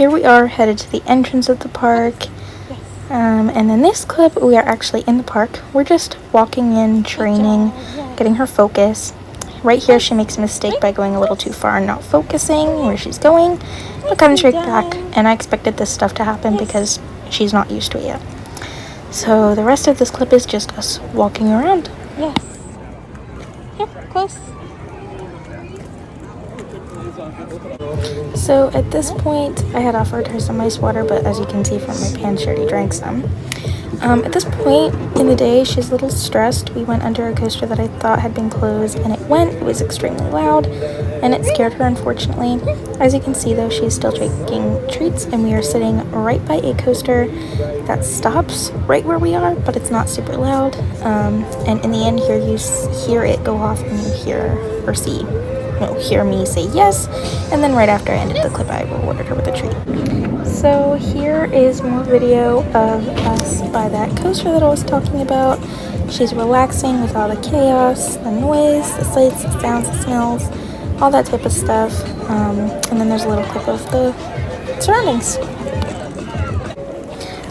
here we are headed to the entrance of the park. And in this clip, we are actually in the park. We're just walking in, training, getting her focus. Right here, she makes a mistake by going a little too far and not focusing where she's going. But coming straight back, and I expected this stuff to happen because she's not used to it yet. So the rest of this clip is just us walking around. Yes. Yep, close. So at this point, I had offered her some ice water, but as you can see from my pants, she already drank some. At this point in the day, she's a little stressed. We went under a coaster that I thought had been closed, and it was extremely loud, and it scared her, unfortunately. As you can see, though, she's still taking treats, and we are sitting right by a coaster that stops right where we are, but it's not super loud. And in the end, here you hear it go off, and you hear me say yes, and then right after I ended the clip, I rewarded her with a treat. So here is more video of us by that coaster that I was talking about. She's relaxing with all the chaos, the noise, the sights, the sounds, the smells, all that type of stuff. And then there's a little clip of the surroundings.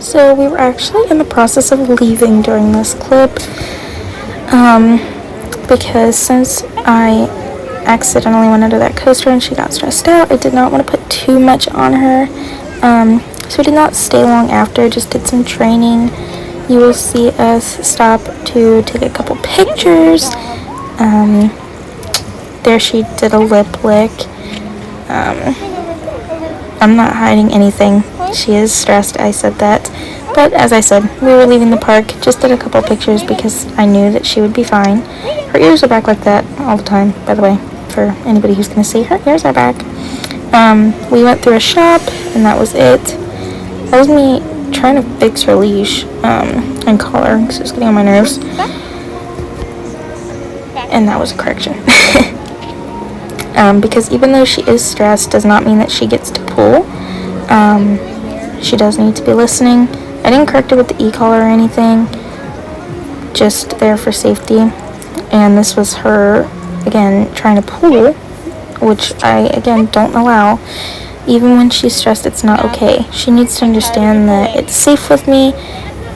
So we were actually in the process of leaving during this clip, because since I accidentally went under that coaster and she got stressed out, I did not want to put too much on her. So we did not stay long after, just did some training. You will see us stop to take a couple pictures. There she did a lip lick. I'm not hiding anything. She is stressed, I said that. But as I said, we were leaving the park, just did a couple pictures because I knew that she would be fine. Her ears are back like that all the time, by the way, for anybody who's going to see, her ears are back. We went through a shop, and that was it. That was me trying to fix her leash and collar, because it was getting on my nerves. And that was a correction. Because even though she is stressed, does not mean that she gets to pull. She does need to be listening. I didn't correct her with the e-collar or anything, just there for safety. And this was her, again, trying to pull, which I, again, don't allow. Even when she's stressed, it's not okay. She needs to understand that it's safe with me,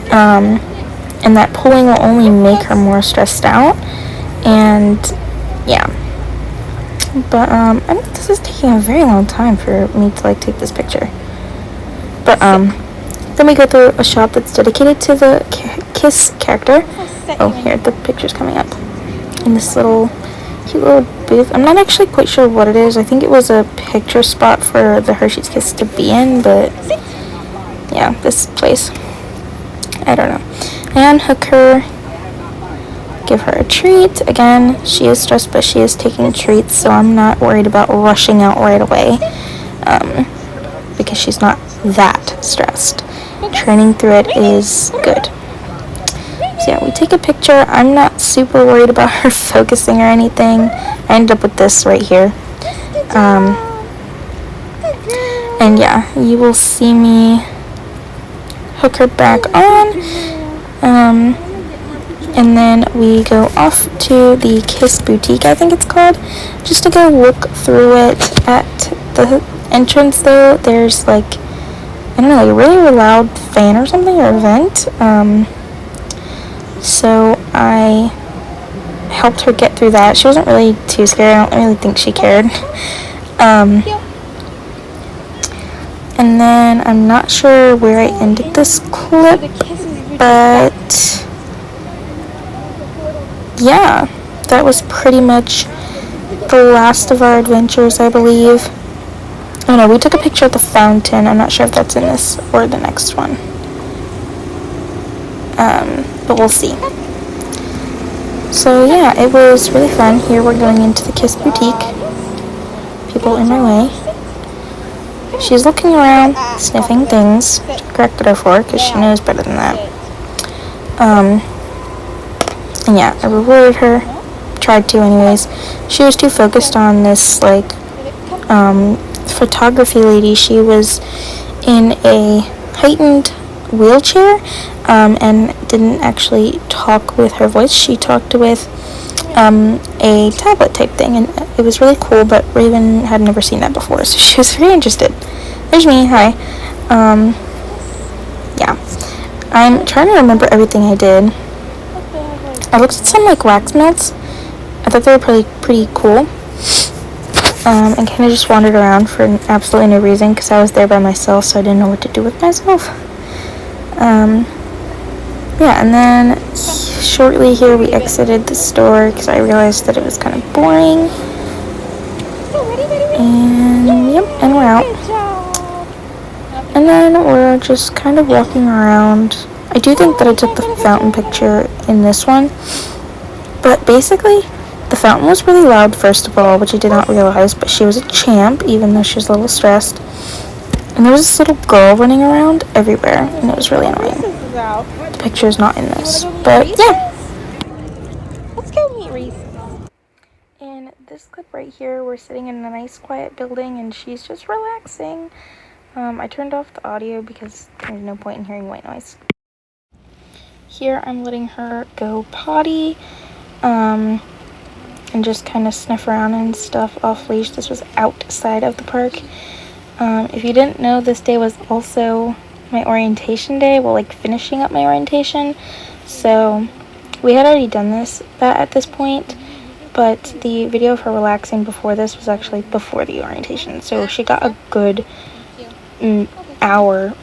and that pulling will only make her more stressed out. And, yeah. But, I think this is taking a very long time for me to, take this picture. But, then we go through a shop that's dedicated to the Kiss character. Oh, here, the picture's coming up. In this little cute little booth. I'm not actually quite sure what it is. I think it was a picture spot for the Hershey's Kiss to be in, but yeah, this place. I don't know. And hook her, give her a treat. Again, she is stressed, but she is taking treats, so I'm not worried about rushing out right away, because she's not that stressed. Training through it is good. So yeah, we take a picture. I'm not super worried about her focusing or anything. I ended up with this right here. And yeah, you will see me hook her back on. And then we go off to the Kiss Boutique, I think it's called, just to go look through it. At the entrance, though, there's I don't know, a really loud fan or something, or vent. So I helped her get through that. She wasn't really too scared. I don't really think she cared. And then I'm not sure where I ended this clip, but yeah, that was pretty much the last of our adventures, I believe. Oh no, we took a picture of the fountain. I'm not sure if that's in this or the next one. But we'll see. So yeah, it was really fun. Here we're going into the Kiss Boutique. People in my way. She's looking around, sniffing things, which I corrected her for, because she knows better than that. And yeah, I rewarded her. Tried to anyways. She was too focused on this, photography lady. She was in a heightened wheelchair, and didn't actually talk with her voice. She talked with a tablet type thing, and it was really cool, but Raven had never seen that before, so she was very interested. There's me. Hi. Yeah. I'm trying to remember everything I did. I looked at some like wax melts. I thought they were pretty cool. And kind of just wandered around for absolutely no reason because I was there by myself, so I didn't know what to do with myself. Yeah, and then shortly here we exited the store because I realized that it was kind of boring. And yep, and we're out. And then we're just kind of walking around. I do think that I took the fountain picture in this one, but basically the fountain was really loud, first of all, which I did not realize, but she was a champ, even though she was a little stressed. And there was this little girl running around everywhere, and it was really annoying. The picture is not in this, but yeah. Let's go meet Reese. In this clip right here, we're sitting in a nice quiet building, and she's just relaxing. I turned off the audio because there's no point in hearing white noise. Here, I'm letting her go potty, and just kind of sniff around and stuff off leash. This was outside of the park. If you didn't know, this day was also my orientation day, well, like finishing up my orientation. So we had already done that at this point, but the video of her relaxing before this was actually before the orientation. So she got a good hour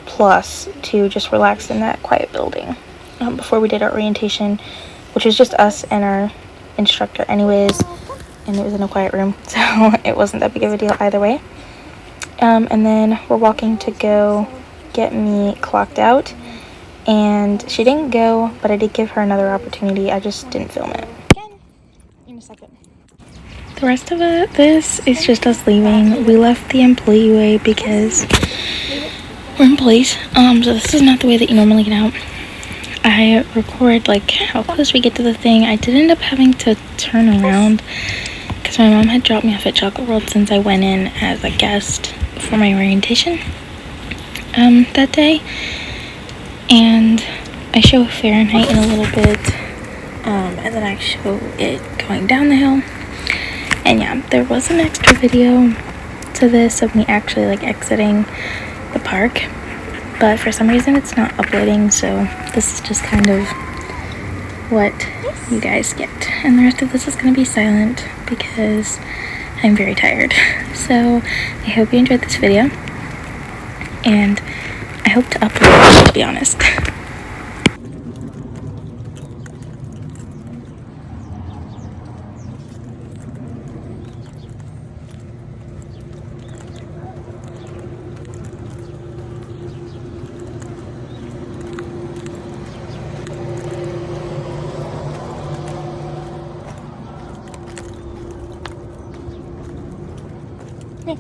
plus to just relax in that quiet building before we did our orientation, which was just us and our instructor anyways, and it was in a quiet room, so it wasn't that big of a deal either way. And then we're walking to go get me clocked out, and she didn't go, but I did give her another opportunity. I just didn't film it. Again, in a second. The rest of this is just us leaving. We left the employee way because we're employees, so this is not the way that you normally get out. I record like how close we get to the thing. I did end up having to turn around because my mom had dropped me off at Chocolate World since I went in as a guest for my orientation that day. And I show Fahrenheit in a little bit, and then I show it going down the hill. And yeah, there was an extra video to this of me actually like exiting the park, but for some reason it's not uploading, so this is just kind of what you guys get. And the rest of this is going to be silent because I'm very tired. So I hope you enjoyed this video, and I hope to upload it, to be honest. Here.